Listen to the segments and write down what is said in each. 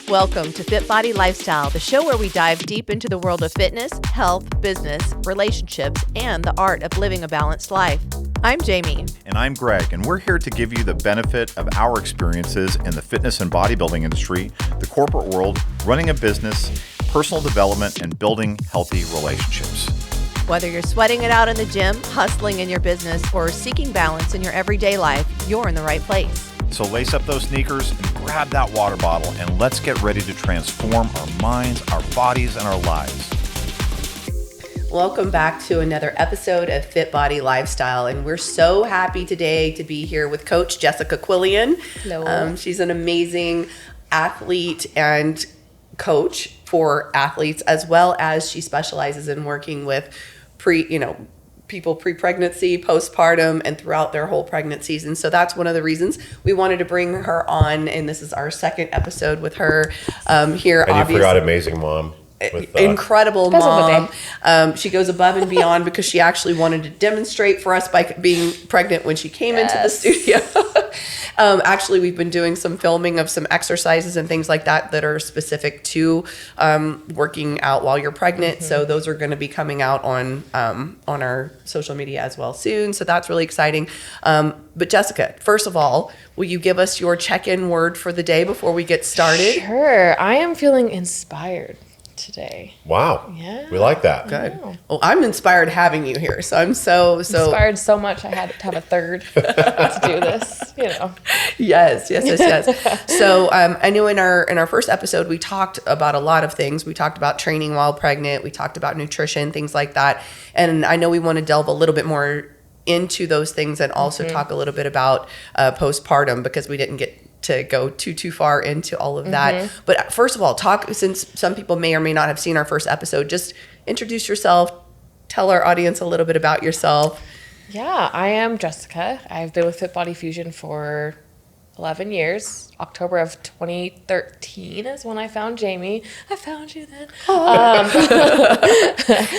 Welcome to FitBody Lifestyle, the show where we dive deep into the world of fitness, health, business, relationships, and the art of living a balanced life. I'm Jami. And I'm Greg, and we're here to give you the benefit of our experiences in the fitness and bodybuilding industry, the corporate world, running a business, personal development, and building healthy relationships. Whether you're sweating it out in the gym, hustling in your business, or seeking balance in your everyday life, you're in the right place. So lace up those sneakers and grab that water bottle, and let's get ready to transform our minds, our bodies, and our lives. Welcome back to another episode of FitBody Lifestyle, and we're so happy today to be here with Coach Jessica Quillian. Hello. She's an amazing athlete and coach for athletes, as well as she specializes in working with people pre-pregnancy, postpartum, and throughout their whole pregnancies. And so that's one of the reasons we wanted to bring her on. And this is our second episode with her here. And you forgot Amazing Mom. Incredible mom. She goes above and beyond because she actually wanted to demonstrate for us by being pregnant when she came into the studio. Actually, we've been doing some filming of some exercises and things like that are specific to working out while you're pregnant. Mm-hmm. So those are going to be coming out on our social media as well soon. So that's really exciting. But Jessica, first of all, will you give us your check-in word for the day before we get started? Sure. I am feeling inspired today. Wow. Yeah. We like that. Good. Well, I'm inspired having you here. So I'm so inspired so much I had to have a third to do this, Yes. So I know in our first episode, we talked about a lot of things. We talked about training while pregnant. We talked about nutrition, things like that. And I know we want to delve a little bit more into those things and also talk a little bit about postpartum, because we didn't get to go too far into all of that. But first of all, since some people may or may not have seen our first episode, just introduce yourself, tell our audience a little bit about yourself. Yeah, I am Jessica. I've been with FitBody Fusion for 11 years. October of 2013 is when I found Jami. I found you then.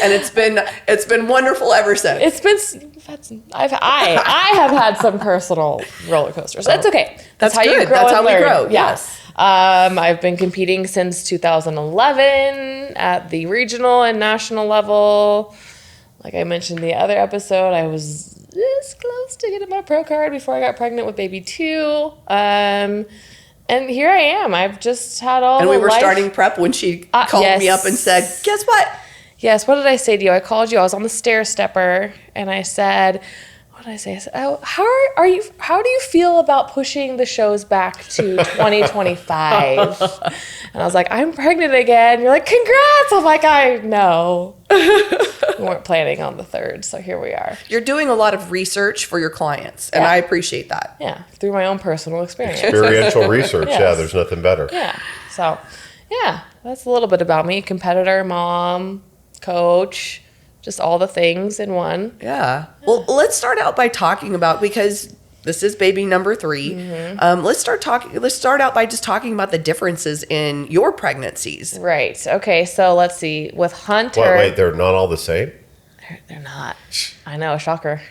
And it's been wonderful ever since. I have had some personal roller coasters. That's okay. That's how good. you grow. That's how and we learn. grow. Yeah. Yes. I've been competing since 2011 at the regional and national level. Like I mentioned in the other episode, I was this close to getting my pro card before I got pregnant with baby 2. And here I am. I've just had all And the we were life. starting prep when she called me up and said, guess what? Yes, what did I say to you? I called you. I was on the stair stepper, and I said, what did I say? I said, oh, how do you feel about pushing the shows back to 2025? And I was like, I'm pregnant again. You're like, congrats. I'm like, I know. We weren't planning on the 3rd, so here we are. You're doing a lot of research for your clients, and I appreciate that. Yeah, through my own personal experience. Experiential research. Yes. Yeah, there's nothing better. Yeah. So, yeah, that's a little bit about me. Competitor, mom, coach, just all the things in one. Yeah. Well, let's start out by talking about, because this is baby number 3. Let's start out by just talking about the differences in your pregnancies. Right. Okay. So let's see. With Hunter. Wait, they're not all the same? They're not. I know. Shocker.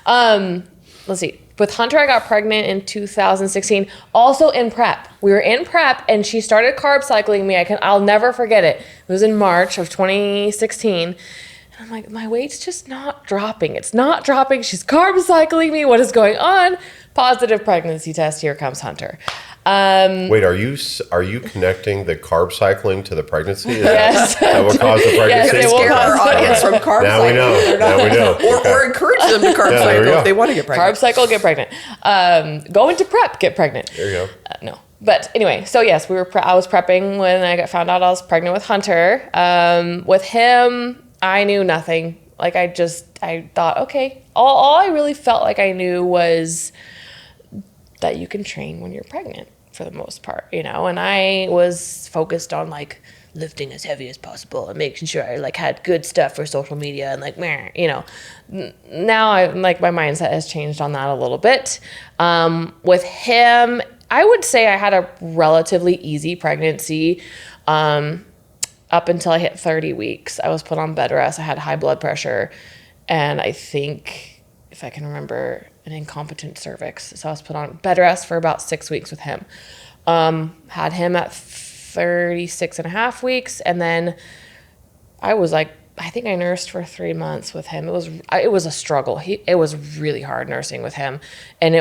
Let's see. With Hunter, I got pregnant in 2016, also in prep. We were in prep, and she started carb cycling me. I'll never forget it. It was in March of 2016. And I'm like, my weight's just not dropping. It's not dropping. She's carb cycling me. What is going on? Positive pregnancy test. Here comes Hunter. Wait, are you connecting the carb cycling to the pregnancy? Yes. That what caused the pregnancy? Yes, it will Scare our audience from carb Now we cycling. know. Now we know. Or encourage them to carb Yeah, there cycle we go. if they want to get pregnant. Carb cycle, get pregnant. Go into prep, get pregnant. There you go. No. But anyway, so yes, I was prepping when I found out I was pregnant with Hunter. With him, I knew nothing. Like I thought, okay, all I really felt like I knew was that you can train when you're pregnant for the most part, and I was focused on like lifting as heavy as possible and making sure I like had good stuff for social media and like, now I like my mindset has changed on that a little bit. With him, I would say I had a relatively easy pregnancy. Up until I hit 30 weeks, I was put on bed rest. I had high blood pressure, and I think, if I can remember, an incompetent cervix. So I was put on bed rest for about 6 weeks with him. Had him at 36 and a half weeks. And then I was like, I think I nursed for 3 months with him. It was a struggle. It was really hard nursing with him. And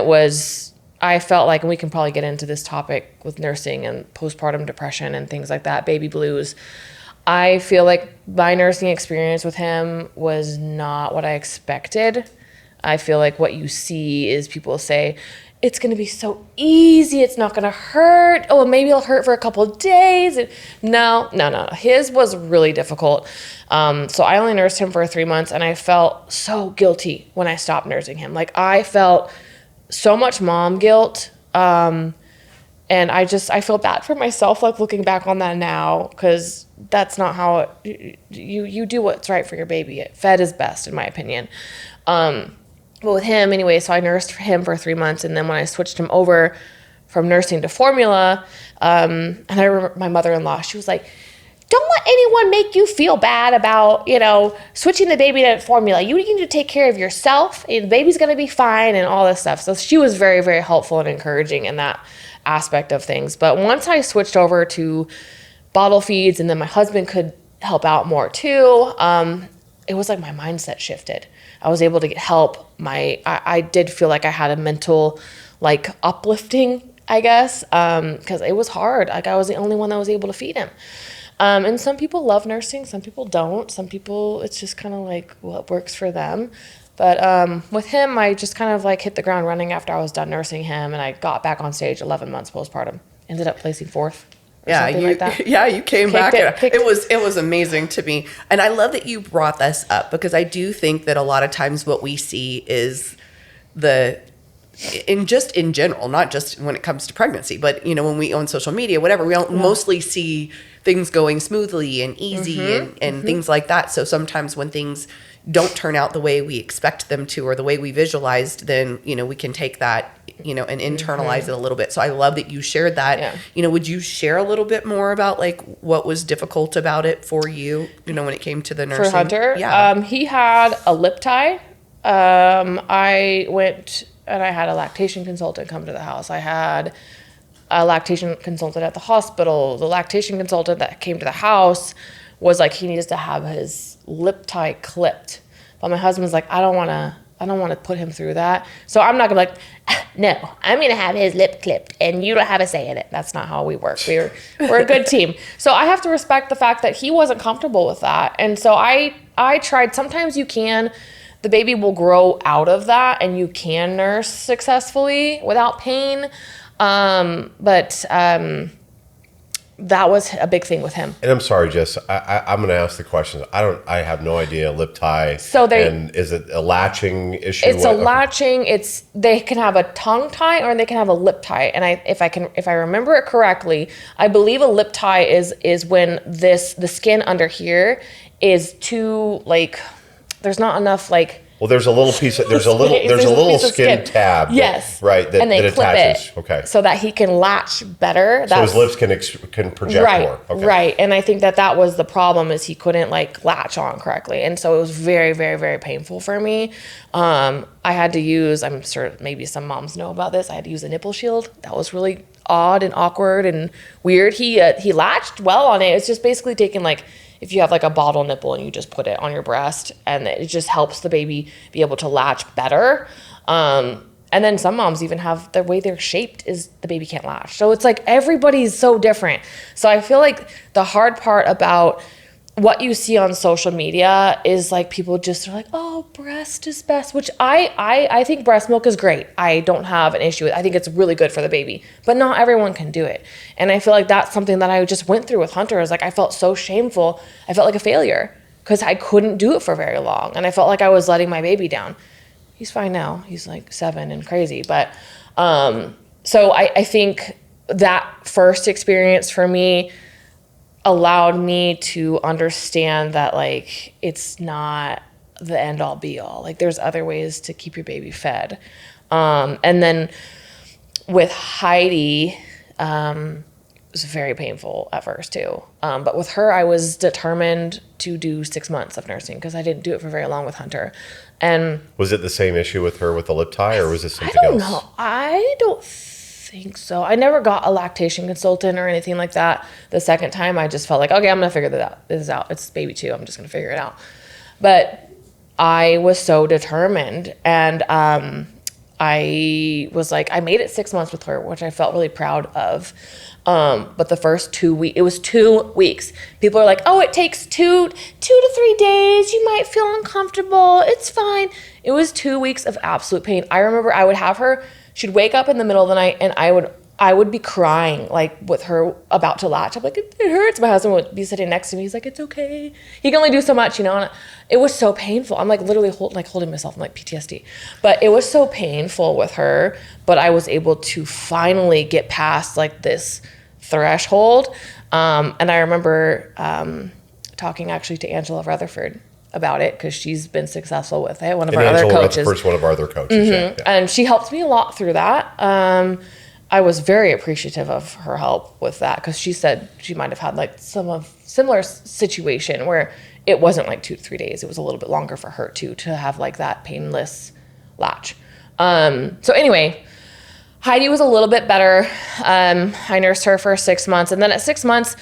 I felt like, and we can probably get into this topic with nursing and postpartum depression and things like that, baby blues. I feel like my nursing experience with him was not what I expected. I feel like what you see is people say, it's going to be so easy. It's not going to hurt. Oh, maybe it'll hurt for a couple of days. No. His was really difficult. So I only nursed him for 3 months, and I felt so guilty when I stopped nursing him. Like, I felt so much mom guilt. And I feel bad for myself, like, looking back on that now, because that's not how you do what's right for your baby. Fed is best, in my opinion. But with him, anyway, so I nursed him for 3 months, and then when I switched him over from nursing to formula, and I remember my mother-in-law, she was like, don't let anyone make you feel bad about, switching the baby to formula. You need to take care of yourself, and the baby's going to be fine, and all this stuff. So she was very, very helpful and encouraging in that aspect of things. But once I switched over to bottle feeds, and then my husband could help out more too, it was like my mindset shifted. I was able to get help. I did feel like I had a mental, like, uplifting, I guess, because it was hard. Like, I was the only one that was able to feed him. And some people love nursing, some people don't. Some people, it's just kind of like what works for them. But with him, I just kind of like hit the ground running after I was done nursing him, and I got back on stage 11 months postpartum. Ended up placing 4th. You came back. It was amazing to me. And I love that you brought this up, because I do think that a lot of times what we see is in general, not just when it comes to pregnancy, but when we on social media, whatever, we don't mostly see things going smoothly and easy and things like that. So sometimes when things don't turn out the way we expect them to, or the way we visualized, then we can take that and internalize it a little bit. So I love that you shared that. Would you share a little bit more about like what was difficult about it for you, when it came to the nursing? For Hunter, he had a lip tie. I went and I had a lactation consultant come to the house. I had a lactation consultant at the hospital. The lactation consultant that came to the house was like, he needs to have his lip tie clipped. But my husband's like, I don't want to put him through that. So I'm not gonna no, I'm gonna have his lip clipped and you don't have a say in it. That's not how we work. We're a good team. So I have to respect the fact that he wasn't comfortable with that. And so I tried. Sometimes the baby will grow out of that and you can nurse successfully without pain. But that was a big thing with him. And I'm sorry, Jess, I'm going to ask the questions. I have no idea. Lip tie. And is it a latching issue? It's a latching. They can have a tongue tie or they can have a lip tie. And if I remember it correctly, I believe a lip tie is when the skin under here is too there's not enough Well, there's a little piece. There's a little skin tab. Yes, right. That attaches. Okay. So that he can latch better. So his lips can project more. Okay. Right. And I think that was the problem, is he couldn't latch on correctly, and so it was very, very, very painful for me. I had to use. I'm sure maybe some moms know about this. I had to use a nipple shield. That was really odd and awkward and weird. He latched well on it. It's just basically taking if you have a bottle nipple and you just put it on your breast, and it just helps the baby be able to latch better. And then some moms even have the way they're shaped is the baby can't latch. So it's everybody's so different. So I feel like the hard part about what you see on social media is people just are oh, breast is best, which I think breast milk is great. I don't have an issue with it. I think it's really good for the baby, but not everyone can do it. And I feel like that's something that I just went through with Hunter, is I felt so shameful. I felt like a failure because I couldn't do it for very long. And I felt like I was letting my baby down. He's fine now. He's 7 and crazy. But so I think that first experience for me allowed me to understand that it's not the end all be all. There's other ways to keep your baby fed. And then with Heidi, it was very painful at first too. But with her, I was determined to do 6 months of nursing because I didn't do it for very long with Hunter. And was it the same issue with her with the lip tie, or was it something else? I don't think so. I never got a lactation consultant or anything like that. The second time, I just felt like, okay, I'm going to figure this out. It's baby 2. I'm just going to figure it out. But I was so determined. And I was like, I made it 6 months with her, which I felt really proud of. But the first 2 weeks, it was 2 weeks. People are like, oh, it takes 2 to 3 days. You might feel uncomfortable. It's fine. It was 2 weeks of absolute pain. I remember I would have her, she'd wake up in the middle of the night and I would be crying, like with her about to latch. I'm like, it hurts. My husband would be sitting next to me. He's like, it's okay. He can only do so much, and it was so painful. I'm like literally holding myself. I'm like PTSD. But it was so painful with her. But I was able to finally get past like this threshold. And I remember talking actually to Angela Rutherford about it because she's been successful with it. One of our other coaches. One of our other coaches. Yeah. And she helped me a lot through that. I was very appreciative of her help with that because she said she might have had like similar situation where it wasn't like 2 to 3 days. It was a little bit longer for her too to have like that painless latch. So anyway, Heidi was a little bit better. I nursed her for 6 months, and then at 6 months,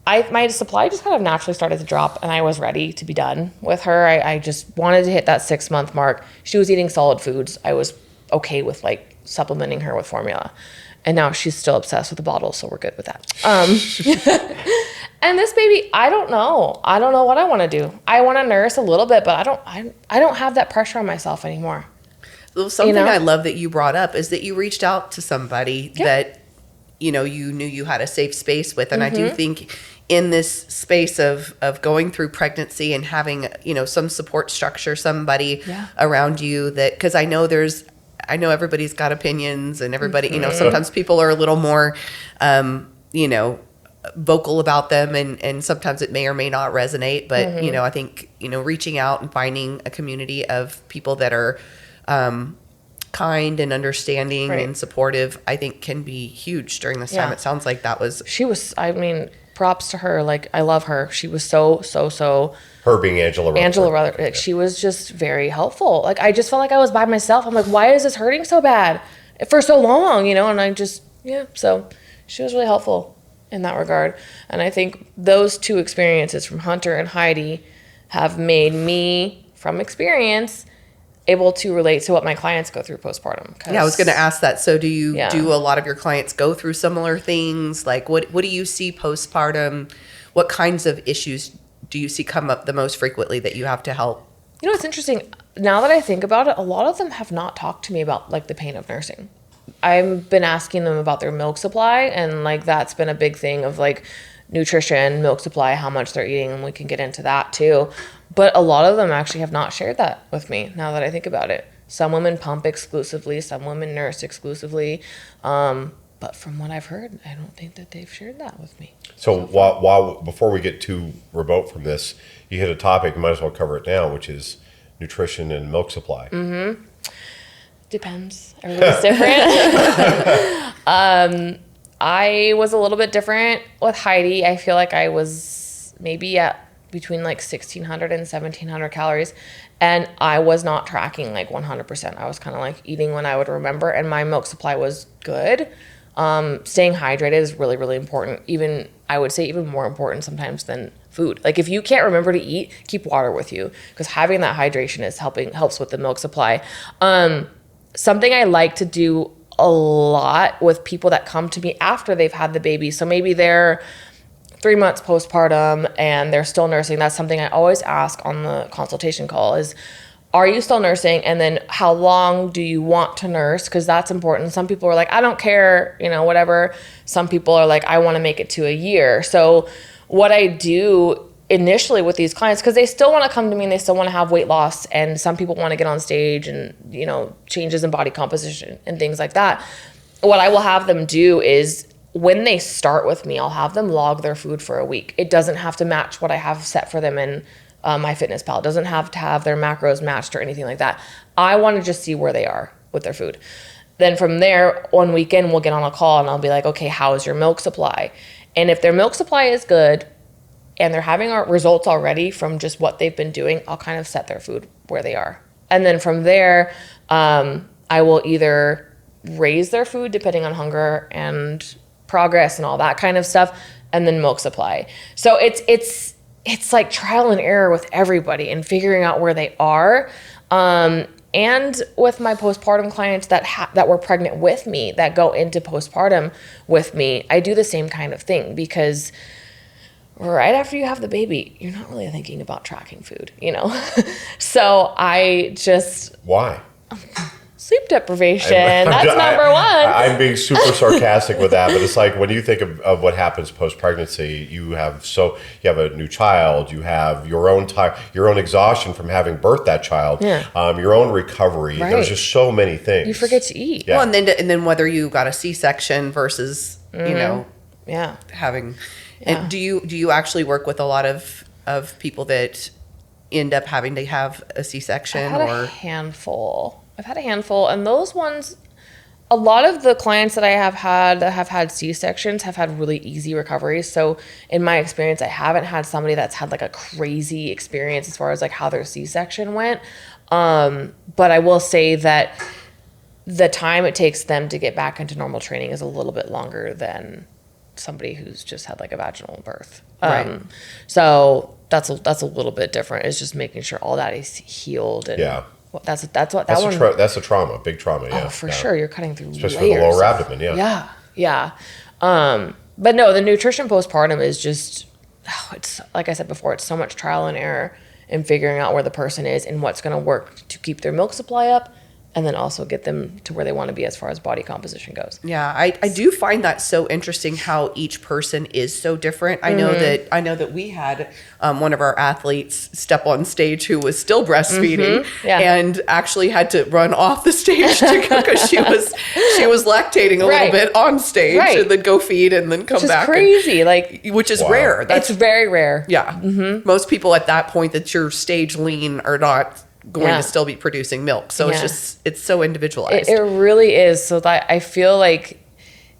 my supply just kind of naturally started to drop, and I was ready to be done with her. I just wanted to hit that 6 month mark. She was eating solid foods. I was okay with like supplementing her with formula, and now she's still obsessed with the bottle, so we're good with that. And this baby, I don't know what I want to do. I want to nurse a little bit, but I don't have that pressure on myself anymore. Well, something I love that you brought up is that you reached out to somebody that you knew you had a safe space with, and I do think in this space of going through pregnancy and having some support structure, somebody around you that, because I know everybody's got opinions, and everybody sometimes people are a little more vocal about them, and sometimes it may or may not resonate, but I think reaching out and finding a community of people that are kind and understanding and supportive, I think can be huge during this time. It sounds like that was... She was, props to her. Like, I love her. She was so... Her being Angela Rutherford. Like, she was just very helpful. Like, I just felt like I was by myself. I'm like, why is this hurting so bad for so long, and I just... So she was really helpful in that regard. And I think those 2 experiences from Hunter and Heidi have made me, from experience, able to relate to what my clients go through postpartum. I was going to ask that. So do you do a lot of your clients go through similar things? Like what do you see postpartum? What kinds of issues do you see come up the most frequently that you have to help? It's interesting. Now that I think about it, a lot of them have not talked to me about like the pain of nursing. I've been asking them about their milk supply, and like that's been a big thing of like nutrition, milk supply, how much they're eating, and we can get into that too. But a lot of them actually have not shared that with me now that I think about it. Some women pump exclusively, some women nurse exclusively. But from what I've heard, I don't think that they've shared that with me. So while before we get too remote from this, you hit a topic, you might as well cover it now, which is nutrition and milk supply. Mm-hmm. Depends. Everyone's different. I was a little bit different with Heidi. I feel like I was maybe at between like 1,600 and 1,700 calories. And I was not tracking like 100%. I was kind of like eating when I would remember. And my milk supply was good. Staying hydrated is really, really important. I would say even more important sometimes than food. Like if you can't remember to eat, keep water with you, because having that hydration helps with the milk supply. Something I like to do a lot with people that come to me after they've had the baby. So maybe they're 3 months postpartum and they're still nursing. That's something I always ask on the consultation call is, are you still nursing? And then how long do you want to nurse? Because that's important. Some people are like, I don't care, whatever. Some people are like, I want to make it to a year. So what I do initially with these clients, because they still want to come to me and they still want to have weight loss, and some people want to get on stage and changes in body composition and things like that. What I will have them do is, when they start with me, I'll have them log their food for a week. It doesn't have to match what I have set for them in MyFitnessPal. It doesn't have to have their macros matched or anything like that. I want to just see where they are with their food. Then from there, one weekend, we'll get on a call and I'll be like, okay, how is your milk supply? And if their milk supply is good and they're having results already from just what they've been doing, I'll kind of set their food where they are. And then from there, I will either raise their food depending on hunger and progress and all that kind of stuff, and then milk supply. So it's like trial and error with everybody and figuring out where they are. And with my postpartum clients that were pregnant with me, that go into postpartum with me, I do the same kind of thing, because right after you have the baby, you're not really thinking about tracking food, you know? So I just... Why? Sleep deprivation. That's number one. I'm being super sarcastic with that, but it's like when you think of what happens post-pregnancy, you have a new child, you have your own time, your own exhaustion from having birthed that child, your own recovery. Right. There's just so many things. You forget to eat. Yeah. Well, and then whether you got a C-section versus having. Yeah. And do you actually work with a lot of people that end up having to have a C-section? I've had a handful, and those ones, a lot of the clients that I have had that have had C-sections have had really easy recoveries. So in my experience, I haven't had somebody that's had like a crazy experience as far as like how their C-section went. But I will say that the time it takes them to get back into normal training is a little bit longer than somebody who's just had like a vaginal birth. Right. So that's a little bit different. It's just making sure all that is healed. And that's a trauma, big trauma. Yeah. Oh, for sure. You're cutting through especially layers. For the lower abdomen. Yeah. But no, the nutrition postpartum is just, it's like I said before, it's so much trial and error in figuring out where the person is and what's going to work to keep their milk supply up, and then also get them to where they want to be as far as body composition goes. Yeah, I do find that so interesting how each person is so different. I know that we had one of our athletes step on stage who was still breastfeeding and actually had to run off the stage to go because she was lactating a little bit on stage and then go feed and then come back. Which is crazy, which is rare. It's very rare. Yeah, most people at that point that you're stage lean are not going to still be producing milk. So it's so individualized. It really is. So that I feel like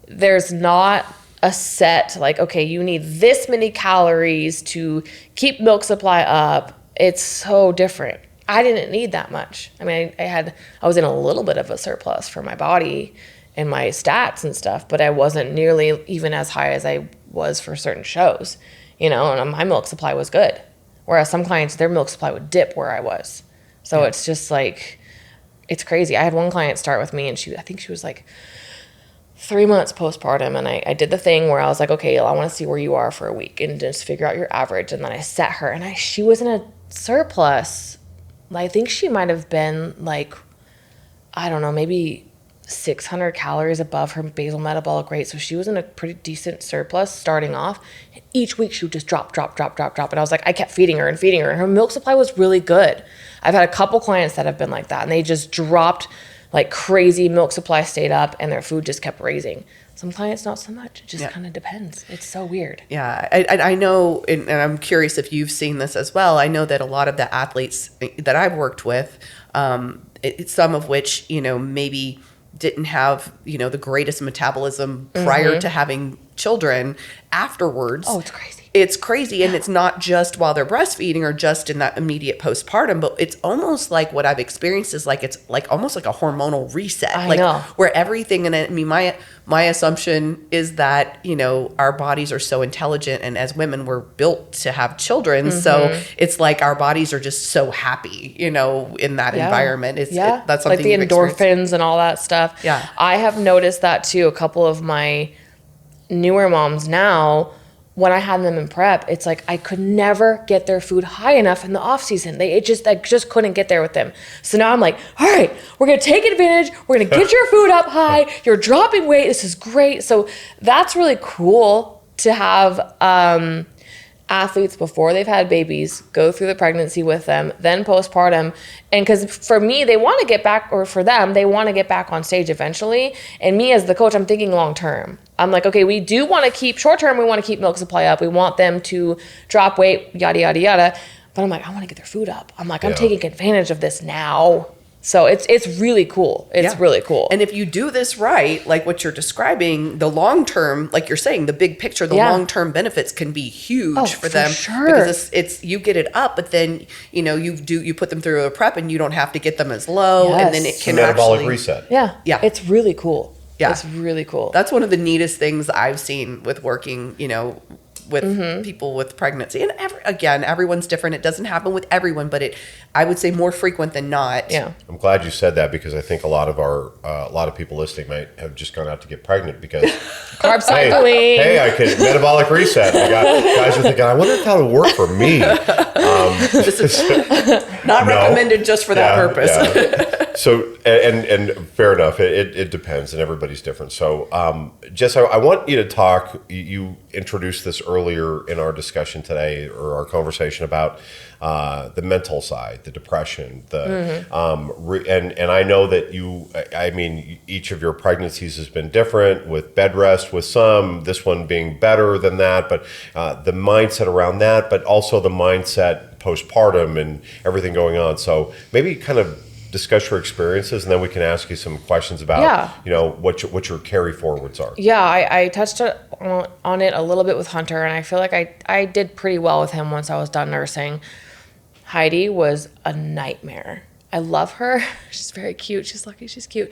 there's not a set, like, okay, you need this many calories to keep milk supply up. It's so different. I didn't need that much. I mean, I was in a little bit of a surplus for my body and my stats and stuff, but I wasn't nearly even as high as I was for certain shows, you know, and my milk supply was good. Whereas some clients, their milk supply would dip where I was. So it's just like, it's crazy. I had one client start with me and I think she was like 3 months postpartum. And I did the thing where I was like, okay, I want to see where you are for a week and just figure out your average. And then I set her and she was in a surplus. I think she might've been like, I don't know, maybe 600 calories above her basal metabolic rate. So she was in a pretty decent surplus starting off. Each week she would just drop. And I was like, I kept feeding her. And her milk supply was really good. I've had a couple clients that have been like that and they just dropped like crazy, milk supply stayed up and their food just kept raising. Some clients, not so much. It just kind of depends. It's so weird. Yeah. I know, and I'm curious if you've seen this as well. I know that a lot of the athletes that I've worked with, some of which, you know, maybe didn't have, you know, the greatest metabolism prior to having children, afterwards. Oh, it's crazy. It's crazy. And it's not just while they're breastfeeding or just in that immediate postpartum, but it's almost like what I've experienced is like, it's like almost like a hormonal reset. I know. Where everything, and I mean, my assumption is that, you know, our bodies are so intelligent and as women, we're built to have children. So it's like our bodies are just so happy, you know, in that environment. That's something like the endorphins and all that stuff. Yeah. I have noticed that too. A couple of my newer moms now, when I had them in prep, it's like I could never get their food high enough in the off season. I just couldn't get there with them. So now I'm like, all right, we're gonna take advantage. We're gonna get your food up high. You're dropping weight. This is great. So that's really cool to have athletes before they've had babies go through the pregnancy with them, then postpartum. And because for me, they want to get back, or for them, they want to get back on stage eventually. And me as the coach, I'm thinking long term. I'm like, okay, we do want to keep short term, we want to keep milk supply up. We want them to drop weight, yada, yada, yada. But I'm like, I want to get their food up. I'm like, I'm taking advantage of this now. So it's really cool. It's really cool. And if you do this right, like what you're describing, the long term, like you're saying, the big picture, the long term benefits can be huge for them. Sure. Because it's you get it up, but then you put them through a prep, and you don't have to get them as low, and then it can metabolic actually reset. Yeah. It's really cool. Yeah, it's really cool. That's one of the neatest things I've seen with working, with people with pregnancy. And everyone's different. It doesn't happen with everyone, but I would say more frequent than not. Yeah. I'm glad you said that, because I think a lot of people listening might have just gone out to get pregnant because carb cycling. Hey, I can metabolic reset. Guys are thinking, I wonder if that would work for me. This is not recommended just for that purpose. Yeah. So, and fair enough. It depends, and everybody's different. So, Jess, I want you to talk. You introduced this earlier in our discussion today, or our conversation, about the mental side, the depression, and I know that each of your pregnancies has been different, with bed rest, with some, this one being better than that, but the mindset around that, but also the mindset postpartum and everything going on. So maybe kind of discuss your experiences, and then we can ask you some questions about what your carry forwards are. Yeah, I touched on it a little bit with Hunter, and I feel like I did pretty well with him once I was done nursing. Heidi was a nightmare. I love her. She's very cute. She's lucky she's cute.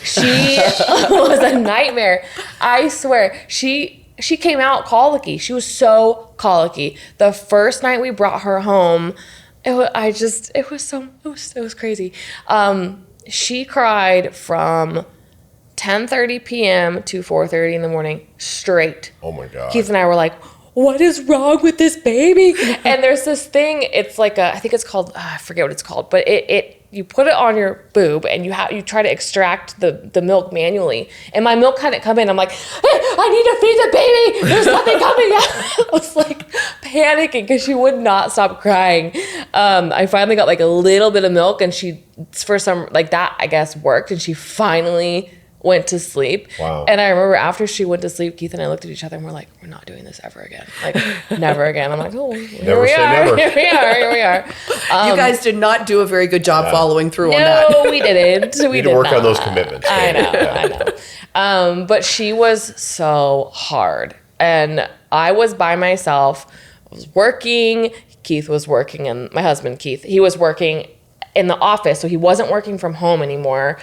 She was a nightmare. I swear. She came out colicky. She was so colicky. The first night we brought her home, it was crazy. She cried from 10:30 p.m. to 4:30 in the morning straight. Oh my God. Keith and I were like, what is wrong with this baby? And there's this thing, it's like I think it's called, I forget what it's called, but you put it on your boob, and you try to extract the milk manually. And my milk hadn't come in. I'm like, hey, I need to feed the baby. There's nothing coming out. I was like panicking because she would not stop crying. I finally got like a little bit of milk, and she, for some, like that, I guess, worked. And she finally went to sleep. Wow. And I remember after she went to sleep, Keith and I looked at each other and we're like, we're not doing this ever again. Like, never again. I'm like, oh, here we are. You guys did not do a very good job following through on that. No, we didn't. We need to work on those commitments. I know. But she was so hard. And I was by myself. I was working. Keith was working, and my husband, Keith, he was working in the office. So he wasn't working from home anymore.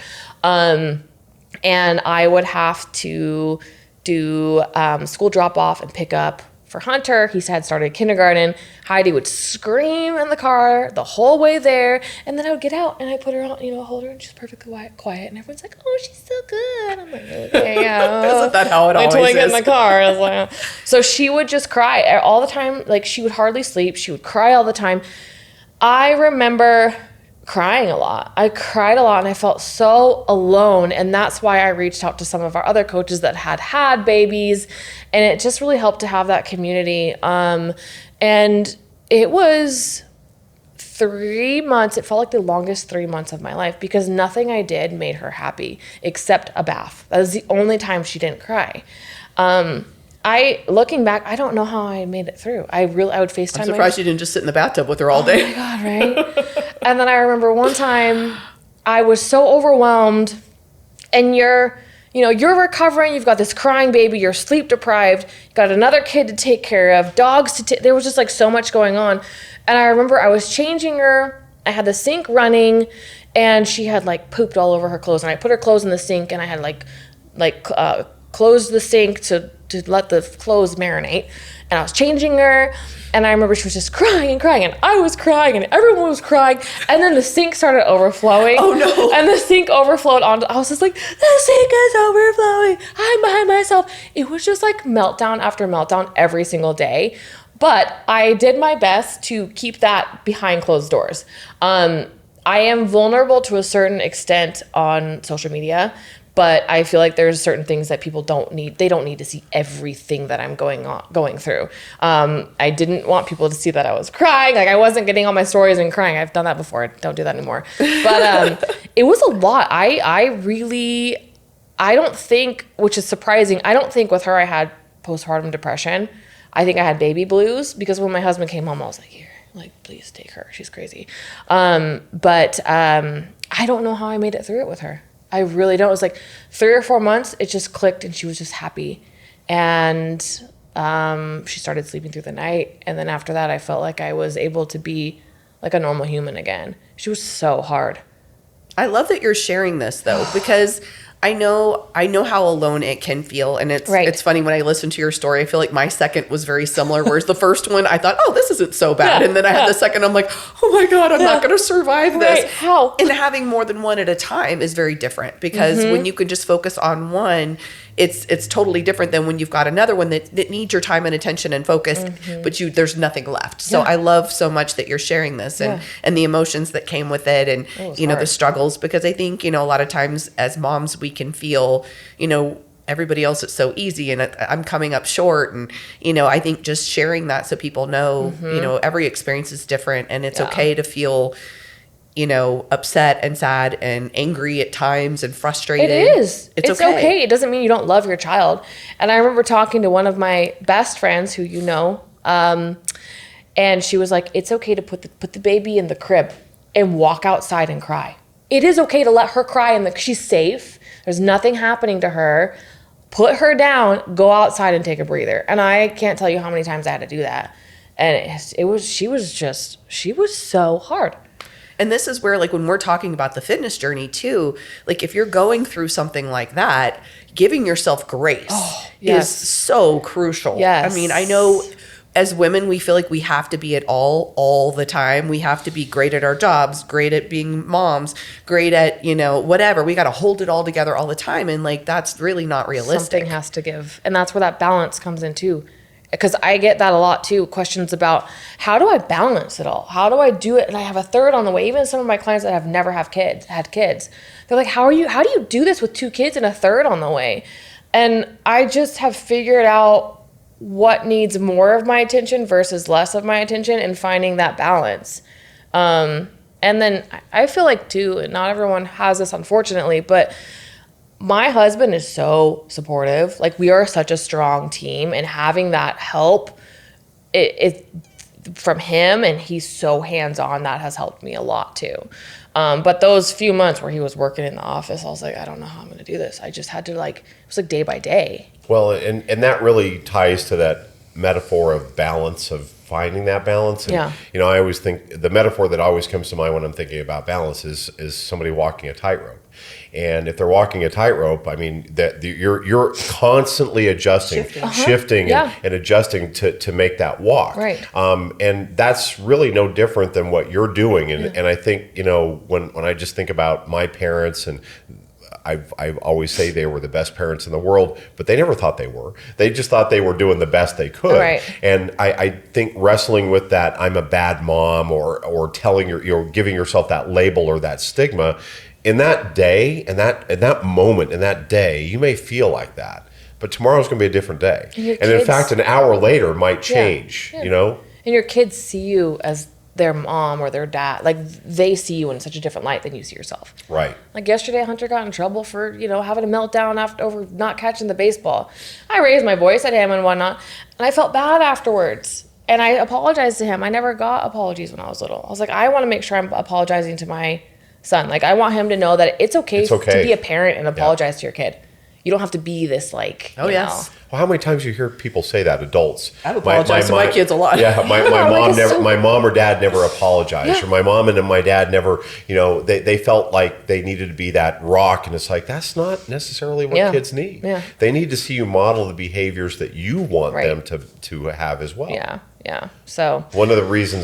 And I would have to do school drop off and pick up for Hunter. He had started kindergarten. Heidi would scream in the car the whole way there. And then I would get out and I put her on, hold her, and she's perfectly quiet. And everyone's like, oh, she's so good. I'm like, okay, yeah. Isn't that how it always is? Until I get in the car. I was like, so she would just cry all the time. Like, she would hardly sleep. She would cry all the time. I remember crying a lot. I cried a lot, and I felt so alone. And that's why I reached out to some of our other coaches that had babies, and it just really helped to have that community. And it was 3 months. It felt like the longest 3 months of my life, because nothing I did made her happy except a bath. That was the only time she didn't cry. Looking back, I don't know how I made it through. I would FaceTime. I'm surprised you didn't just sit in the bathtub with her all day. Oh my God, right? And then I remember one time I was so overwhelmed, and you're recovering. You've got this crying baby. You're sleep deprived. You got another kid to take care of, dogs there was just like so much going on. And I remember I was changing her. I had the sink running, and she had like pooped all over her clothes. And I put her clothes in the sink, and I had closed the sink to let the clothes marinate. And I was changing her, and I remember she was just crying and crying, and I was crying, and everyone was crying, and then the sink started overflowing. Oh no. And the sink overflowed onto, I was just like, the sink is overflowing, I'm by myself. It was just like meltdown after meltdown every single day. But I did my best to keep that behind closed doors. I am vulnerable to a certain extent on social media, but I feel like there's certain things that people don't need. They don't need to see everything that I'm going through. I didn't want people to see that I was crying. Like, I wasn't getting on my stories and crying. I've done that before. Don't do that anymore. But it was a lot. I don't think, which is surprising, I don't think with her I had postpartum depression. I think I had baby blues, because when my husband came home, I was like, here, Like, please take her. She's crazy. But I don't know how I made it through it with her. I really don't. It was like 3 or 4 months. It just clicked and she was just happy. And she started sleeping through the night. And then after that, I felt like I was able to be like a normal human again. She was so hard. I love that you're sharing this though, because I know how alone it can feel. And it's funny when I listen to your story, I feel like my second was very similar. Whereas the first one, I thought, oh, this isn't so bad. And then I had the second, I'm like, oh my God, I'm not going to survive this. How? And having more than one at a time is very different, because when you can just focus on one, it's totally different than when you've got another one that needs your time and attention and focus, but there's nothing left. So I love so much that you're sharing this and the emotions that came with it, and the struggles, because I think, a lot of times as moms, we can feel, everybody else, it's so easy and I'm coming up short. And, I think just sharing that so people know, every experience is different, and it's okay to feel, upset and sad and angry at times and frustrated. It is. It's okay. It doesn't mean you don't love your child. And I remember talking to one of my best friends who and she was like, it's okay to put the baby in the crib and walk outside and cry. It is okay to let her cry she's safe. There's nothing happening to her. Put her down, go outside and take a breather. And I can't tell you how many times I had to do that. And she was so hard. And this is where, like, when we're talking about the fitness journey too, like if you're going through something like that, giving yourself grace is so crucial. Yes. I mean, I know as women, we feel like we have to be at all the time. We have to be great at our jobs, great at being moms, great at, whatever. We got to hold it all together all the time. And like, that's really not realistic. Something has to give. And that's where that balance comes in too. Because I get that a lot too, questions about how do I balance it all? How do I do it? And I have a third on the way. Even some of my clients that have never had kids, they're like, how do you do this with 2 kids and a third on the way? And I just have figured out what needs more of my attention versus less of my attention, and finding that balance. And then I feel like too, and not everyone has this unfortunately, but my husband is so supportive. Like, we are such a strong team, and having that help it from him, and he's so hands-on, that has helped me a lot too. But those few months where he was working in the office, I was like, I don't know how I'm going to do this. I just had to it was like day by day. Well, and that really ties to that metaphor of balance, of finding that balance. And, I always think the metaphor that always comes to mind when I'm thinking about balance is somebody walking a tightrope. And if they're walking a tightrope, I mean, that you're constantly adjusting, shifting and adjusting to make that walk. Right. And that's really no different than what you're doing. And I think, when I just think about my parents, and I always say they were the best parents in the world, but they never thought they were. They just thought they were doing the best they could. Right. And I think wrestling with that, I'm a bad mom, or telling giving yourself that label or that stigma, in that day, in that moment, in that day, you may feel like that, but tomorrow's going to be a different day. And in fact, an hour later might change, And your kids see you as their mom or their dad. Like, they see you in such a different light than you see yourself. Right. Like yesterday, Hunter got in trouble for, having a meltdown over not catching the baseball. I raised my voice at him and whatnot, and I felt bad afterwards. And I apologized to him. I never got apologies when I was little. I was like, I want to make sure I'm apologizing to my son. Like, I want him to know that it's okay to be a parent and apologize to your kid. You don't have to be this Yes. Well, how many times you hear people say that, adults? I've apologized to my kids a lot. Yeah, my mom or dad never apologized, or my mom and my dad never, they felt like they needed to be that rock, and it's like, that's not necessarily what kids need. Yeah. They need to see you model the behaviors that you want them to have as well. Yeah. Yeah. So one of the reason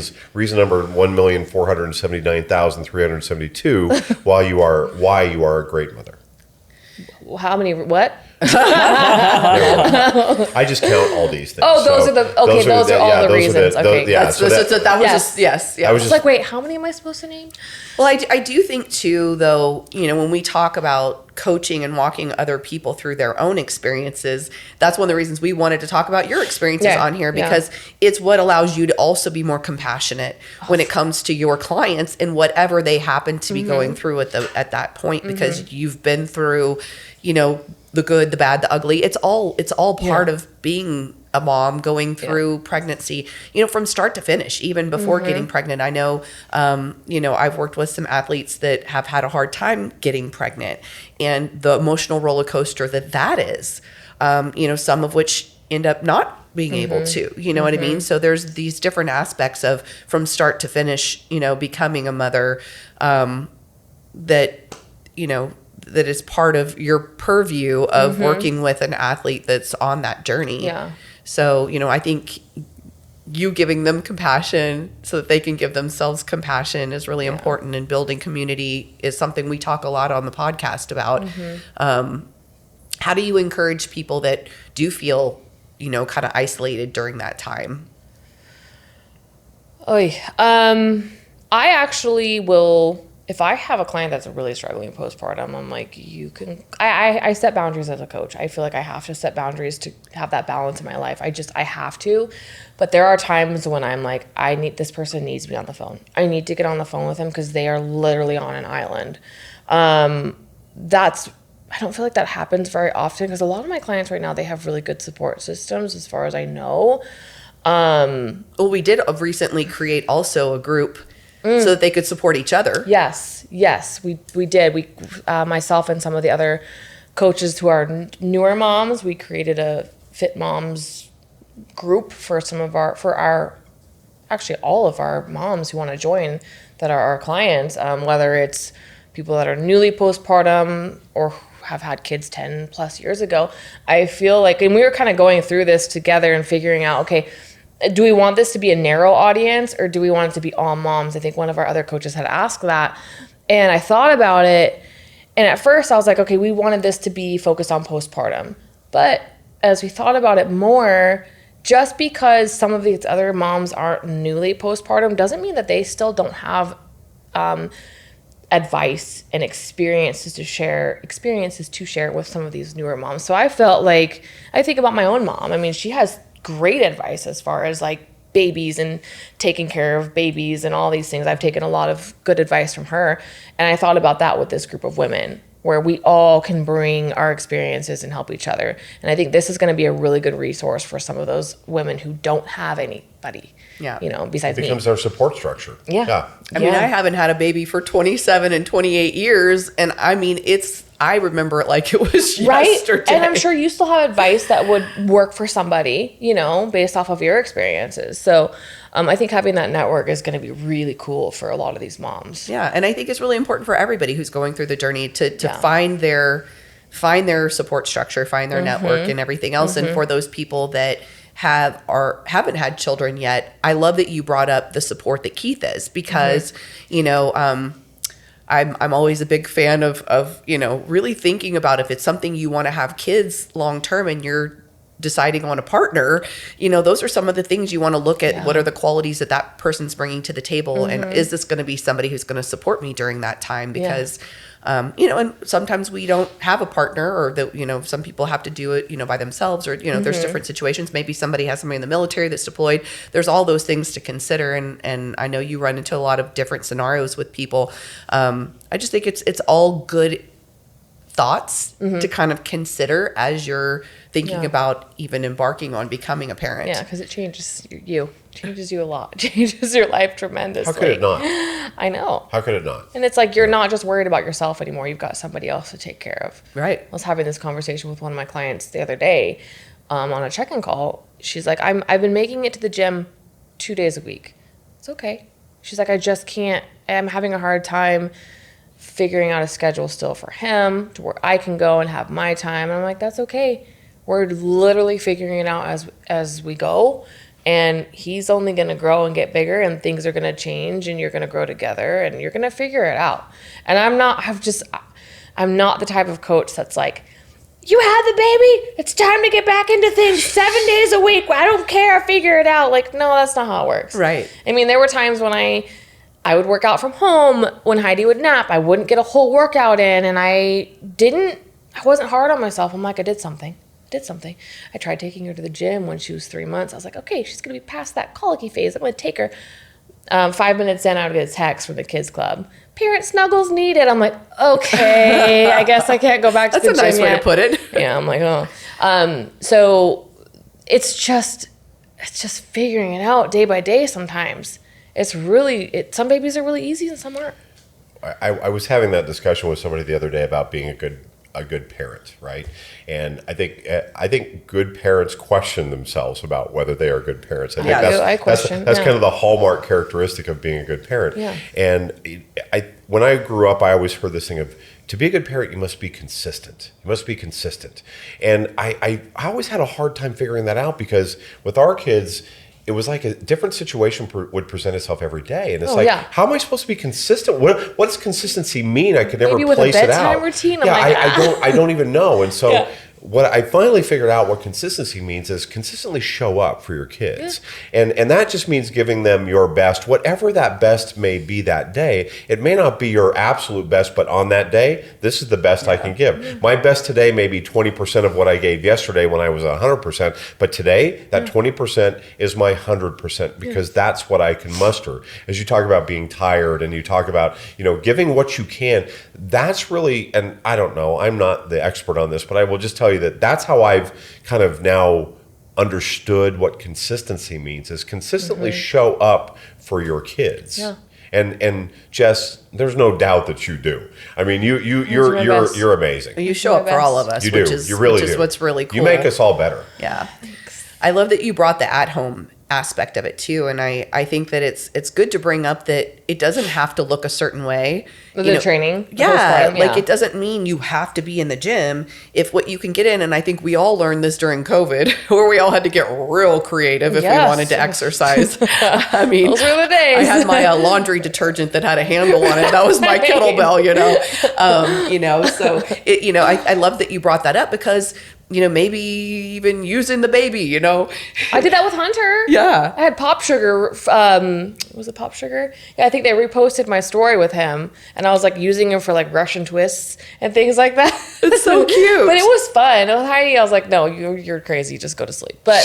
number 1,479,372 why you are a great mother. How many? What? I just count all these things. Oh, those are all the reasons. Okay. Yes. I was like, wait, how many am I supposed to name? Well, I do think too, though, when we talk about coaching and walking other people through their own experiences, that's one of the reasons we wanted to talk about your experiences on here, because it's what allows you to also be more compassionate when it comes to your clients and whatever they happen to be going through at that point, because you've been through, the good, the bad, the ugly. It's all part of being a mom going through pregnancy, from start to finish, even before getting pregnant. I know, I've worked with some athletes that have had a hard time getting pregnant, and the emotional roller coaster that is, some of which end up not being able to, what I mean? So there's these different aspects of from start to finish, becoming a mother, that is part of your purview of working with an athlete that's on that journey. Yeah. So, I think you giving them compassion so that they can give themselves compassion is really important, and building community is something we talk a lot on the podcast about. How do you encourage people that do feel, kind of isolated during that time? I actually will, if I have a client that's really struggling postpartum, I'm like, I set boundaries as a coach. I feel like I have to set boundaries to have that balance in my life. I have to. But there are times when I'm like, this person needs me on the phone. I need to get on the phone with them because they are literally on an island. I don't feel like that happens very often, because a lot of my clients right now, they have really good support systems as far as I know. Well, we did recently create also a group so that they could support each other. Yes, we did. Myself and some of the other coaches who are newer moms, we created a Fit Moms group for actually all of our moms who want to join that are our clients, whether it's people that are newly postpartum or have had kids 10 plus years ago. I feel like, and we were kind of going through this together and figuring out, okay, do we want this to be a narrow audience, or do we want it to be all moms? I think one of our other coaches had asked that. And I thought about it. And at first I was like, okay, we wanted this to be focused on postpartum. But as we thought about it more, just because some of these other moms aren't newly postpartum doesn't mean that they still don't have advice and experiences to share with some of these newer moms. So I felt like, I think about my own mom. I mean, she has great advice as far as like babies and taking care of babies and all these things. I've taken a lot of good advice from her. And I thought about that with this group of women, where we all can bring our experiences and help each other. And I think this is going to be a really good resource for some of those women who don't have anybody, besides me. It becomes their support structure. Yeah. I mean, I haven't had a baby for 27 and 28 years. And I mean, I remember it like it was yesterday. And I'm sure you still have advice that would work for somebody, based off of your experiences. So I think having that network is going to be really cool for a lot of these moms. Yeah. And I think it's really important for everybody who's going through the journey to find their support structure, find their network and everything else. And for those people that haven't had children yet, I love that you brought up the support that Keith is, because, I'm always a big fan of really thinking about if it's something you want to have kids long term and you're deciding on a partner, those are some of the things you want to look at. Yeah. What are the qualities that person's bringing to the table? And is this going to be somebody who's going to support me during that time? Because, and sometimes we don't have a partner, or that, some people have to do it, by themselves, or, there's different situations. Maybe somebody has somebody in the military that's deployed. There's all those things to consider. And I know you run into a lot of different scenarios with people. I just think it's all good thoughts to kind of consider as you're thinking about even embarking on becoming a parent. Yeah, because it changes you a lot. It changes your life tremendously. How could it not? I know. How could it not? And it's like you're not just worried about yourself anymore. You've got somebody else to take care of. Right. I was having this conversation with one of my clients the other day on a check-in call. She's like, I've been making it to the gym 2 days a week. It's okay. She's like, I just can't. I'm having a hard time figuring out a schedule still for him to where I can go and have my time. And I'm like, that's okay. We're literally figuring it out as we go. And he's only going to grow and get bigger, and things are going to change, and you're going to grow together, and you're going to figure it out. And I'm not the type of coach that's like, you had the baby, it's time to get back into things 7 days a week. I don't care, figure it out. Like, no, that's not how it works. Right. I mean, there were times when I would work out from home when Heidi would nap. I wouldn't get a whole workout in, and I wasn't hard on myself. I'm like, I did something. I tried taking her to the gym when she was 3 months. I was like, okay, she's going to be past that colicky phase. I'm going to take her. 5 minutes in, I would get a text from the kids club. Parent snuggles needed. I'm like, okay, I guess I can't go back to the gym That's a nice way to put it. Yeah, I'm like, oh. So it's just figuring it out day by day sometimes. It's really, some babies are really easy and some aren't. I was having that discussion with somebody the other day about being a good parent, right? And I think good parents question themselves about whether they are good parents. I think that's kind of the hallmark characteristic of being a good parent. Yeah. And when I grew up, I always heard this thing of, to be a good parent, you must be consistent. You must be consistent. And I always had a hard time figuring that out, because with our kids, it was like a different situation would present itself every day. And it's how am I supposed to be consistent? What does consistency mean? I could never place it out. Maybe with a bedtime routine? I don't even know. And so what I finally figured out what consistency means is consistently show up for your kids. Yeah. And that just means giving them your best, whatever that best may be that day. It may not be your absolute best, but on that day, this is the best I can give. Yeah. My best today may be 20% of what I gave yesterday when I was 100%, but today that 20% is my 100%, because that's what I can muster. As you talk about being tired and you talk about, giving what you can, that's really, and I don't know, I'm not the expert on this, but I will just tell you that that's how I've kind of now understood what consistency means, is consistently show up for your kids. Yeah. And Jess, there's no doubt that you do. I mean, you're amazing. You show up for all of us. You do. You really do. Which is what's really cool. You make us all better. Yeah. I love that you brought the at-home aspect of it too, and I think that it's good to bring up that it doesn't have to look a certain way. The training, like it doesn't mean you have to be in the gym if what you can get in. And I think we all learned this during COVID, where we all had to get real creative if we wanted to exercise. I mean, those were the days. I had my laundry detergent that had a handle on it. That was my kettlebell, So I love that you brought that up, because maybe even using the baby, I did that with Hunter. Yeah. I had Pop Sugar. Was it Pop Sugar? Yeah, I think they reposted my story with him, and I was like using him for like Russian twists and things like that. It's so cute. But it was fun. With Heidi, I was like, no, you're crazy. Just go to sleep. But,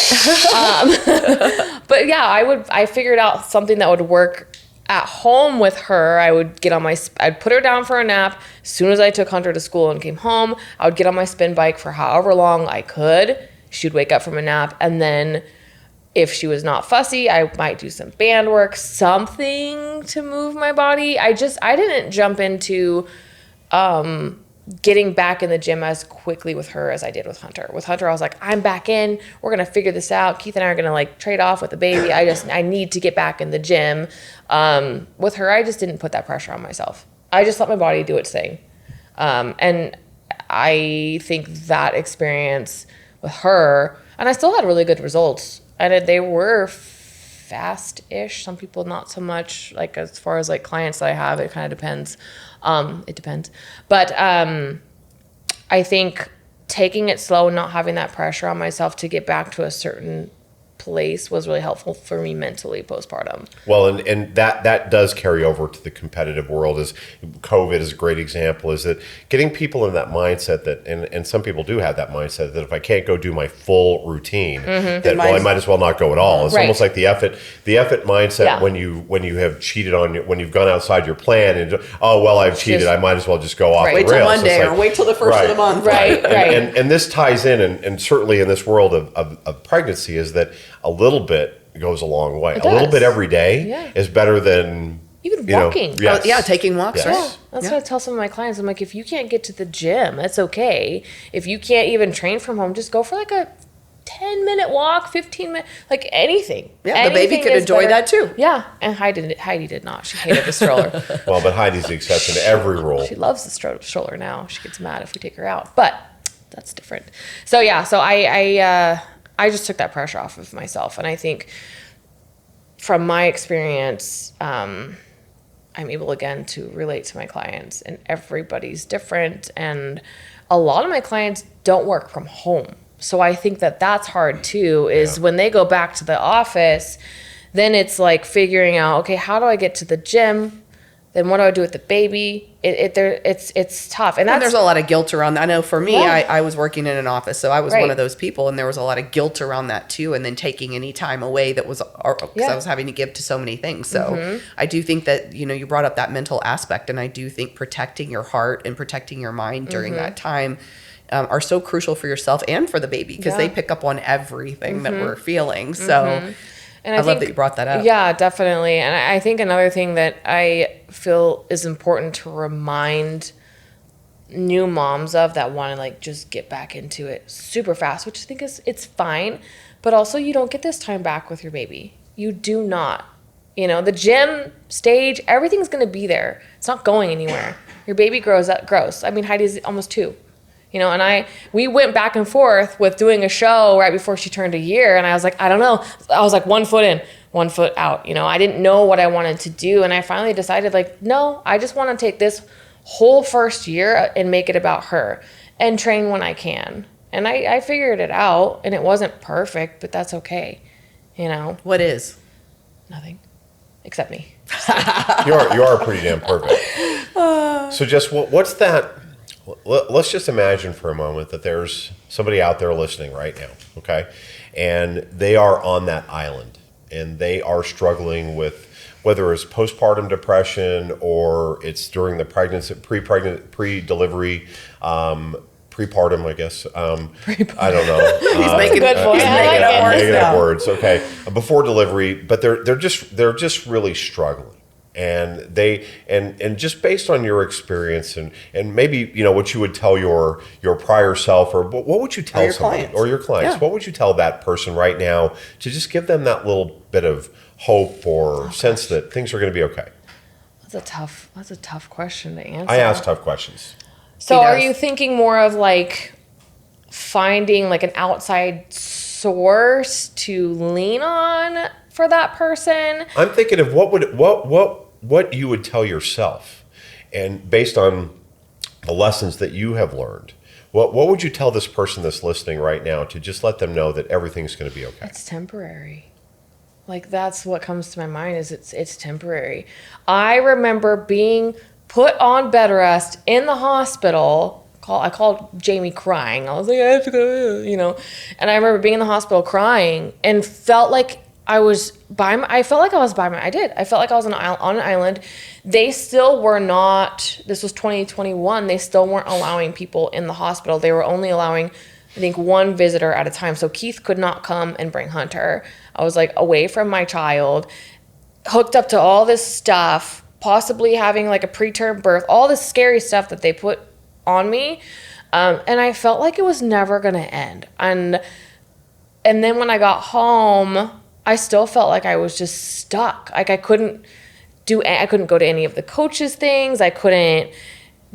but yeah, I figured out something that would work at home with her. I'd put her down for a nap. As soon as I took Hunter to school and came home, I would get on my spin bike for however long I could. She'd wake up from a nap, and then if she was not fussy, I might do some band work, something to move my body. I didn't jump into getting back in the gym as quickly with her as I did with Hunter. With Hunter, I was like, I'm back in. We're going to figure this out. Keith and I are going to like trade off with the baby. I need to get back in the gym. With her, I just didn't put that pressure on myself. I just let my body do its thing. And I think that experience with her, and I still had really good results. And they were fast-ish. Some people not so much. Like as far as like clients that I have, it kind of depends. It depends. But I think taking it slow and not having that pressure on myself to get back to a certain place was really helpful for me mentally postpartum. Well, and that does carry over to the competitive world. As COVID is a great example, is that getting people in that mindset that, and some people do have that mindset that if I can't go do my full routine, that I might as well not go at all. It's almost like the effort mindset when you have cheated on when you've gone outside your plan and I've cheated, I might as well just go off the rails. Wait till Monday or wait till the first of the month. Right. And this ties in, and certainly in this world of pregnancy, is that a little bit goes a long way. A little bit every day is better than even walking. Taking walks. Yes. Yeah, that's what I tell some of my clients. I'm like, if you can't get to the gym, that's okay. If you can't even train from home, just go for like a 10-minute walk, 15-minute, like anything. Yeah, anything. The baby could enjoy that too. Yeah, and Heidi did not. She hated the stroller. Well, but Heidi's the exception to every rule. She loves the stroller now. She gets mad if we take her out, but that's different. So yeah, I just took that pressure off of myself. And I think from my experience, I'm able again to relate to my clients, and everybody's different. And a lot of my clients don't work from home. So I think that's hard too, is when they go back to the office, then it's like figuring out, okay, how do I get to the gym? Then what do I do with the baby? It's tough. And there's a lot of guilt around that. I know for me, I was working in an office, so I was one of those people, and there was a lot of guilt around that too, and then taking any time away that was, because I was having to give to so many things. So I do think that, you brought up that mental aspect, and I do think protecting your heart and protecting your mind during that time are so crucial for yourself and for the baby, because they pick up on everything that we're feeling. So and I love that you brought that up. Yeah, definitely. And I think another thing that I feel is important to remind new moms of that want to like just get back into it super fast, which I think it's fine, but also you don't get this time back with your baby. You do not. You know, the gym, stage, everything's going to be there. It's not going anywhere. Your baby grows. I mean, Heidi's almost 2. You know, and we went back and forth with doing a show right before she turned a year. And I was like, I don't know. I was like 1 foot in, 1 foot out. You know, I didn't know what I wanted to do. And I finally decided like, no, I just want to take this whole first year and make it about her and train when I can. And I figured it out, and it wasn't perfect, but that's okay. You know? What is? Nothing. Except me. You are pretty damn perfect. So just what's that? Let's just imagine for a moment that there's somebody out there listening right now, okay? And they are on that island, and they are struggling with whether it's postpartum depression or it's during the pregnancy, pre-delivery, prepartum, I guess. I don't know. He's making good point. making up words. Okay, before delivery, but they're just really struggling. And they and just based on your experience and maybe what you would tell your prior self, or what would you tell somebody or your clients? What would you tell that person right now to just give them that little bit of hope or sense that things are going to be okay? That's a tough question to answer. I ask tough questions. So are you thinking more of like finding like an outside source to lean on for that person? I'm thinking of what you would tell yourself, and based on the lessons that you have learned, what would you tell this person that's listening right now to just let them know that everything's going to be okay? It's temporary. Like that's what comes to my mind is it's temporary. I remember being put on bed rest in the hospital. I called Jami crying. I was like, I have to go, and I remember being in the hospital crying and felt like I was I felt like I was by my, I did. I felt like I was on an island. They still were not, this was 2021, they still weren't allowing people in the hospital. They were only allowing, I think, 1 visitor at a time. So Keith could not come and bring Hunter. I was like away from my child, hooked up to all this stuff, possibly having like a preterm birth, all this scary stuff that they put on me. And I felt like it was never going to end. And then when I got home, I still felt like I was just stuck. Like I couldn't go to any of the coaches' things. I couldn't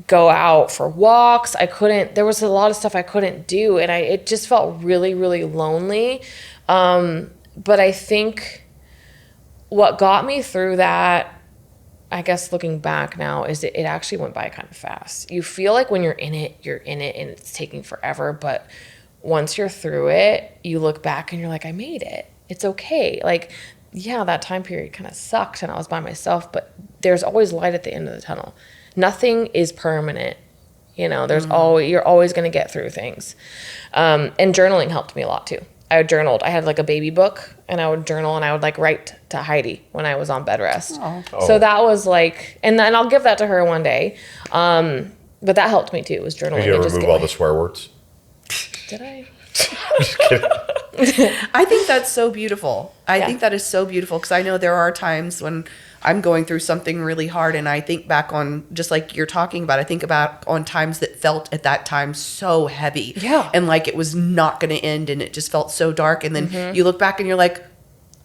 go out for walks. There was a lot of stuff I couldn't do. And it just felt really, really lonely. But I think what got me through that, I guess looking back now, is it actually went by kind of fast. You feel like when you're in it and it's taking forever. But once you're through it, you look back and you're like, I made it. It's okay. Like, yeah, that time period kind of sucked and I was by myself, but there's always light at the end of the tunnel. Nothing is permanent. There's you're always going to get through things. And journaling helped me a lot too. I journaled. I had like a baby book and I would journal and I would like write to Heidi when I was on bed rest. Oh. So that was like, and then I'll give that to her one day. But that helped me too, was journaling. Did you remove all the swear words? Did I? Just kidding. I think that's so beautiful. I think that is so beautiful, because I know there are times when I'm going through something really hard and I think back on, just like you're talking about, I think about on times that felt at that time so heavy. Yeah. And like it was not going to end and it just felt so dark. And then you look back and you're like,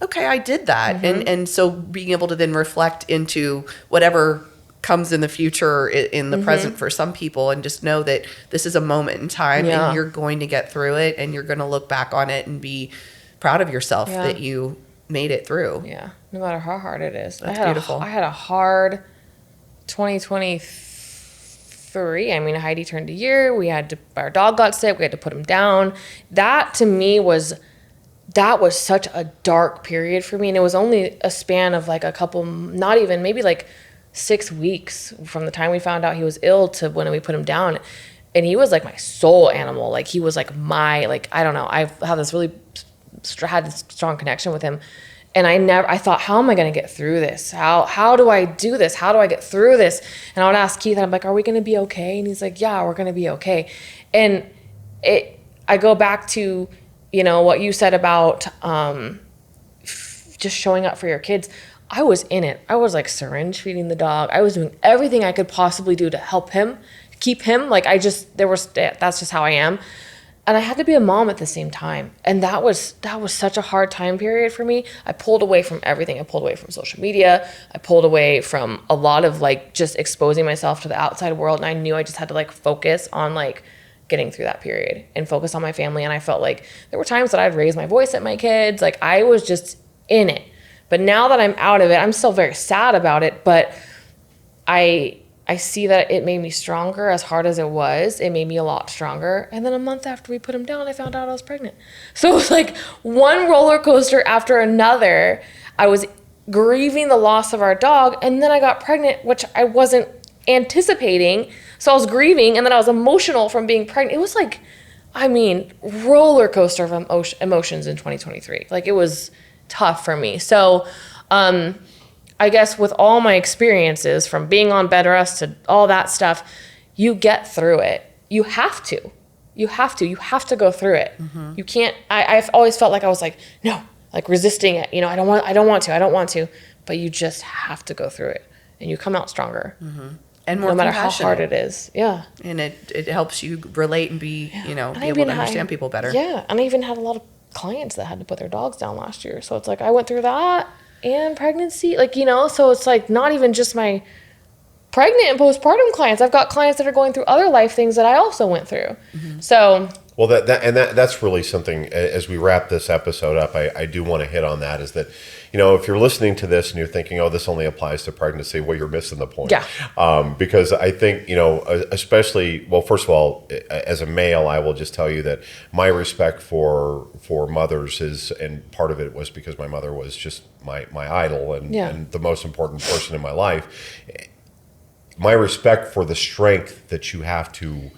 okay, I did that. And so being able to then reflect into whatever comes in the future, in the present for some people, and just know that this is a moment in time and you're going to get through it and you're going to look back on it and be proud of yourself that you made it through. Yeah, no matter how hard it is. That's beautiful. I had a hard 2023. I mean, Heidi turned a year. Our dog got sick. We had to put him down. That to me was such a dark period for me. And it was only a span of like a couple, not even, maybe like 6 weeks from the time we found out he was ill to when we put him down. And he was like my soul animal. Like he was like I don't know. I have this really had this strong connection with him. And I thought, how am I going to get through this? How do I do this? How do I get through this? And I would ask Keith, and I'm like, are we going to be okay? And he's like, yeah, we're going to be okay. And I go back to, you know, what you said about just showing up for your kids. I was in it. I was like syringe feeding the dog. I was doing everything I could possibly do to help him, keep him. Like that's just how I am. And I had to be a mom at the same time. And that was such a hard time period for me. I pulled away from everything. I pulled away from social media. I pulled away from a lot of like just exposing myself to the outside world. And I knew I just had to like focus on like getting through that period and focus on my family. And I felt like there were times that I'd raise my voice at my kids. Like I was just in it. But now that I'm out of it, I'm still very sad about it. But I see that it made me stronger. As hard as it was, it made me a lot stronger. And then a month after we put him down, I found out I was pregnant. So it was like one roller coaster after another. I was grieving the loss of our dog, and then I got pregnant, which I wasn't anticipating. So I was grieving, and then I was emotional from being pregnant. It was like, roller coaster of emotions in 2023. Like it was tough for me. So, I guess with all my experiences from being on bed rest to all that stuff, you get through it. You have to go through it. Mm-hmm. You can't, I've always felt like I was like, no, like resisting it. You know, I don't want to, but you just have to go through it and you come out stronger. Mm-hmm. And more no matter how hard it is. Yeah. And it helps you relate and be able to understand people better. Yeah. And I even had a lot of clients that had to put their dogs down last year. So it's like, I went through that and pregnancy, like, you know, so it's like not even just my pregnant and postpartum clients. I've got clients that are going through other life things that I also went through. Mm-hmm. So, well, that's really something. As we wrap this episode up, I do want to hit on that. Is that, you know, if you're listening to this and you're thinking, oh, this only applies to pregnancy, well, you're missing the point. Yeah. Because I think, you know, especially, well, first of all, as a male, I will just tell you that my respect for mothers is, and part of it was because my mother was just my idol and the most important person in my life. My respect for the strength that you have to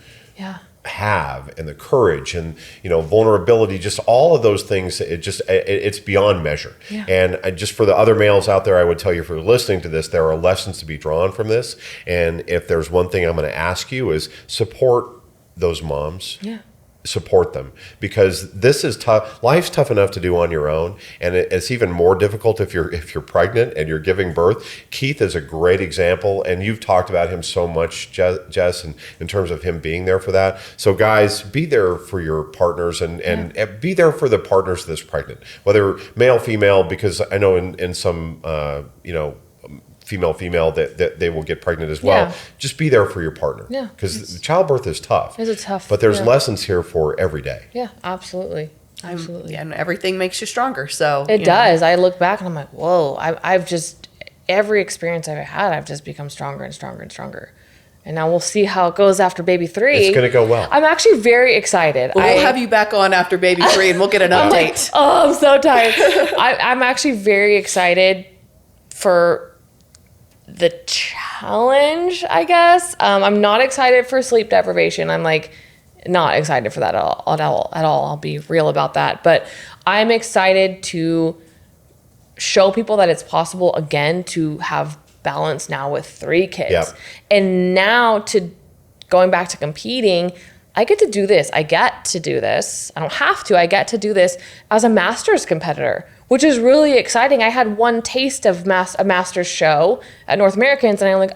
have, and the courage and, you know, vulnerability, just all of those things, it's beyond measure. Yeah. And just for the other males out there, I would tell you, if you're listening to this, there are lessons to be drawn from this. And if there's one thing I'm going to ask you is support those moms. Yeah. Support them, because this is tough. Life's tough enough to do on your own, and it's even more difficult if you're pregnant and you're giving birth. Keith is a great example, and you've talked about him so much, Jess, and in terms of him being there for that. So guys, be there for your partners and be there for the partners that's pregnant, whether male, female, because I know in some female that they will get pregnant as well. Yeah. Just be there for your partner. Yeah. Because childbirth is tough. It's tough. But there's lessons here for every day. Yeah, absolutely. Absolutely. And everything makes you stronger. So it does. I look back and I'm like, whoa, I've just, every experience I've had, I've just become stronger and stronger and stronger. And now we'll see how it goes after baby 3. It's going to go well. I'm actually very excited. Well, we'll have you back on after baby 3 and we'll get an update. I'm so tired. I'm actually very excited for the challenge, I guess. I'm not excited for sleep deprivation. I'm like not excited for that at all. I'll be real about that. But I'm excited to show people that it's possible again to have balance now with 3 kids. Yep. And now to going back to competing, I get to do this. I get to do this. I don't have to. I get to do this as a masters competitor, which is really exciting. I had one taste of a master's show at North Americans, and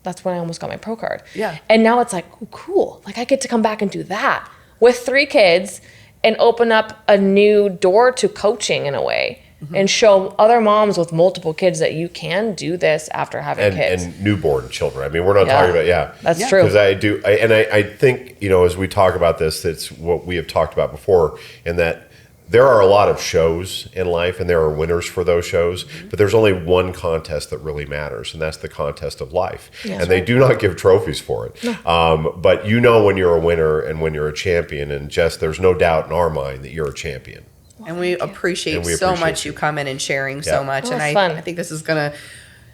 that's when I almost got my pro card. Yeah. And now it's like, oh, cool. Like I get to come back and do that with 3 kids and open up a new door to coaching in a way. Mm-hmm. And show other moms with multiple kids that you can do this after having kids. And newborn children. I mean, we're not talking about, That's true. Because I think, you know, as we talk about this, it's what we have talked about before, in that there are a lot of shows in life and there are winners for those shows, but there's only one contest that really matters, and that's the contest of life. Yeah, and they do not give trophies for it. No. But you know when you're a winner and when you're a champion, and Jess, there's no doubt in our mind that you're a champion. And we appreciate so much you coming and sharing so much. And I think this is going to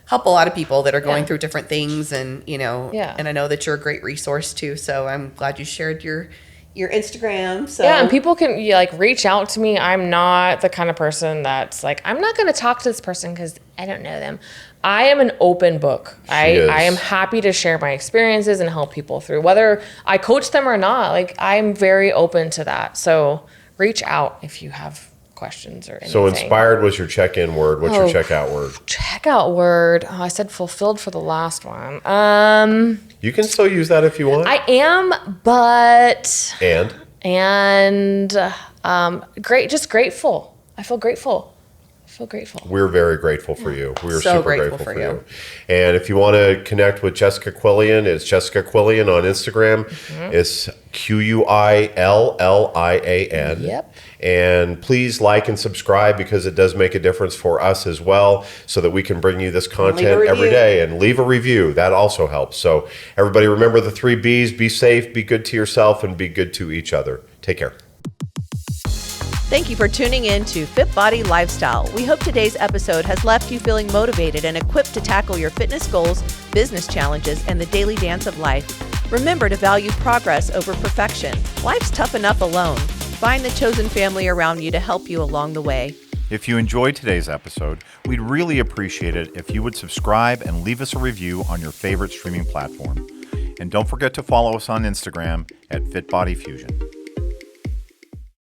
help a lot of people that are going through different things. And, you know, and I know that you're a great resource too. So I'm glad you shared your your Instagram. So yeah, and people can reach out to me. I'm not the kind of person that's like, I'm not going to talk to this person because I don't know them. I am an open book. I am happy to share my experiences and help people through, whether I coach them or not. Like, I'm very open to that. So reach out if you have questions or anything. So inspired was your check-in word. What's your checkout word? Checkout word. Oh, I said fulfilled for the last one. You can still use that if you want. I am, but great. Just grateful. I feel grateful. We're very grateful for you. We're so super grateful for you. And if you want to connect with Jessica Quillian, it's Jessica Quillian on Instagram. It's Quillian. Yep. And please like and subscribe, because it does make a difference for us as well, so that we can bring you this content every day. And leave a review. That also helps. So everybody, remember the 3 B's: be safe, be good to yourself, and be good to each other. Take care. Thank you for tuning in to FitBody Lifestyle. We hope today's episode has left you feeling motivated and equipped to tackle your fitness goals, business challenges, and the daily dance of life. Remember to value progress over perfection. Life's tough enough alone. Find the chosen family around you to help you along the way. If you enjoyed today's episode, we'd really appreciate it if you would subscribe and leave us a review on your favorite streaming platform. And don't forget to follow us on Instagram at FitBody Fusion.